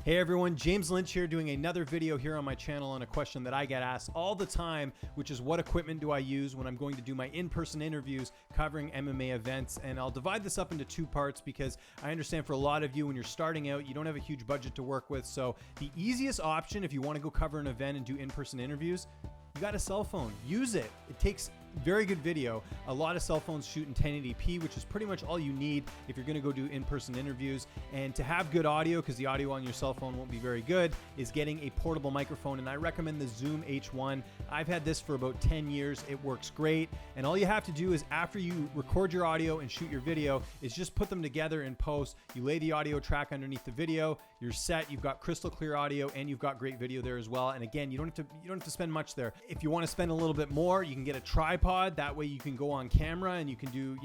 Hey everyone, James Lynch here doing another video here on my channel on a question that I get asked all the time, which is what equipment do I use when I'm going to do my in-person interviews covering MMA events? And I'll divide this up into two parts because I understand for a lot of you when you're starting out, you don't have a huge budget to work with. So the easiest option if you want to go cover an event and do in-person interviews, you got a cell phone. Use it. It takes very good video. A lot of cell phones shoot in 1080p, which is pretty much all you need if you're going to go do in-person interviews. And to have good audio, because the audio on your cell phone won't be very good, is getting a portable microphone. And I recommend the Zoom H1. I've had this for about 10 years. It works great. And all you have to do is after you record your audio and shoot your video is just put them together in post. You lay the audio track underneath the video. You're set. You've got crystal clear audio and you've got great video there as well. And again, you don't have to spend much there. If you want to spend a little bit more, you can get a tripod. That way you can go on camera and you can do,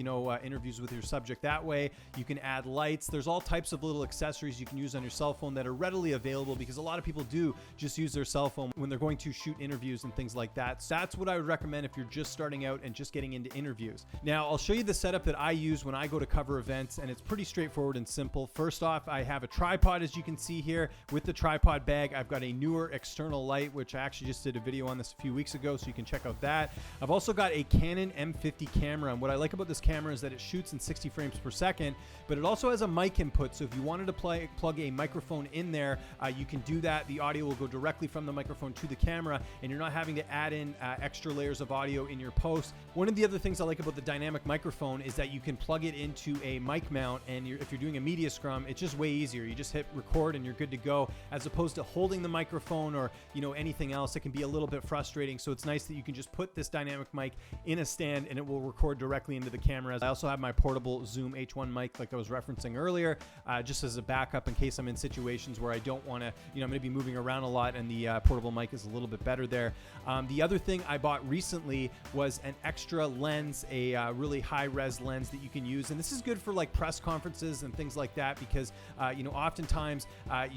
interviews with your subject that way. You can add lights. There's all types of little accessories you can use on your cell phone that are readily available because a lot of people do just use their cell phone when they're going to shoot interviews and things like that. So that's what I would recommend if you're just starting out and just getting into interviews. Now, I'll show you the setup that I use when I go to cover events, and it's pretty straightforward and simple. First off, I have a tripod, as you can see here. With the tripod bag, I've got a newer external light, which I actually just did a video on this a few weeks ago, so you can check out that. I've also got a Canon M50 camera, and what I like about this camera is that it shoots in 60 frames per second, but it also has a mic input, so if you wanted to plug a microphone in there, you can do that. The audio will go directly from the microphone to the camera, and you're not having to add in extra layers of audio in your post. One of the other things I like about the dynamic microphone is that you can plug it into a mic mount, and if you're doing a media scrum, it's just way easier. You just hit record and you're good to go, as opposed to holding the microphone or anything else. It can be a little bit frustrating, so it's nice that you can just put this dynamic mic in a stand and it will record directly into the camera. I also have my portable Zoom H1 mic like I was referencing earlier, just as a backup in case I'm in situations where I don't want to, I'm going to be moving around a lot, and the portable mic is a little bit better there. The other thing I bought recently was an extra lens, a really high-res lens that you can use, and this is good for like press conferences and things like that because, oftentimes, a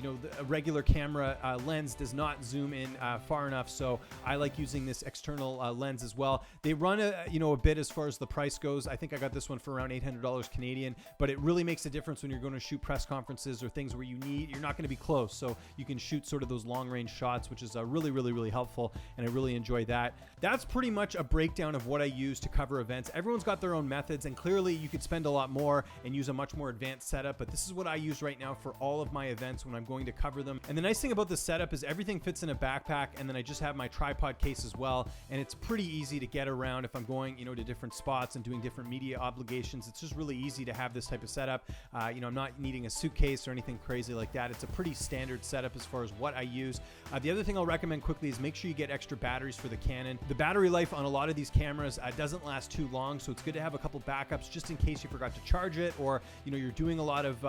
regular camera lens does not zoom in far enough, so I like using this external lens as well. They run a bit as far as the price goes. I think I got this one for around $800 Canadian, but it really makes a difference when you're going to shoot press conferences or things where you're not going to be close, so you can shoot sort of those long-range shots, which is really, really, really helpful, and I really enjoy that. That's pretty much a breakdown of what I use to cover events. Everyone's got their own methods, and clearly you could spend a lot more and use a much more advanced setup, but this is what I use right now for all of my events when I'm going to cover them. And the nice thing about this setup is everything fits in a backpack, and then I just have my tripod case as well, and it's pretty easy to get around if I'm going, to different spots and doing different media obligations. It's just really easy to have this type of setup. I'm not needing a suitcase or anything crazy like that. It's a pretty standard setup as far as what I use. The other thing I'll recommend quickly is make sure you get extra batteries for the Canon. The battery life on a lot of these cameras doesn't last too long, so it's good to have a couple backups just in case you forgot to charge it, or you're doing a lot of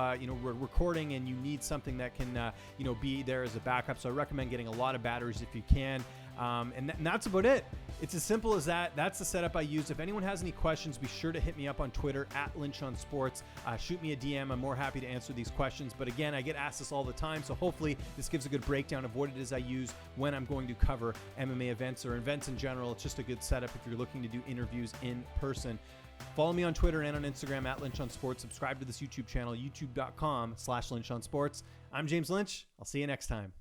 recording and you need something that can be there as a backup. So I recommend getting a lot of batteries if you can. And that's about it. It's as simple as that. That's the setup I use. If anyone has any questions, be sure to hit me up on Twitter @LynchOnSports. Shoot me a DM. I'm more happy to answer these questions. But again, I get asked this all the time, so hopefully this gives a good breakdown of what it is I use when I'm going to cover MMA events or events in general. It's just a good setup if you're looking to do interviews in person. Follow me on Twitter and on Instagram @LynchOnSports. Subscribe to this YouTube channel, youtube.com/LynchOnSports. I'm James Lynch. I'll see you next time.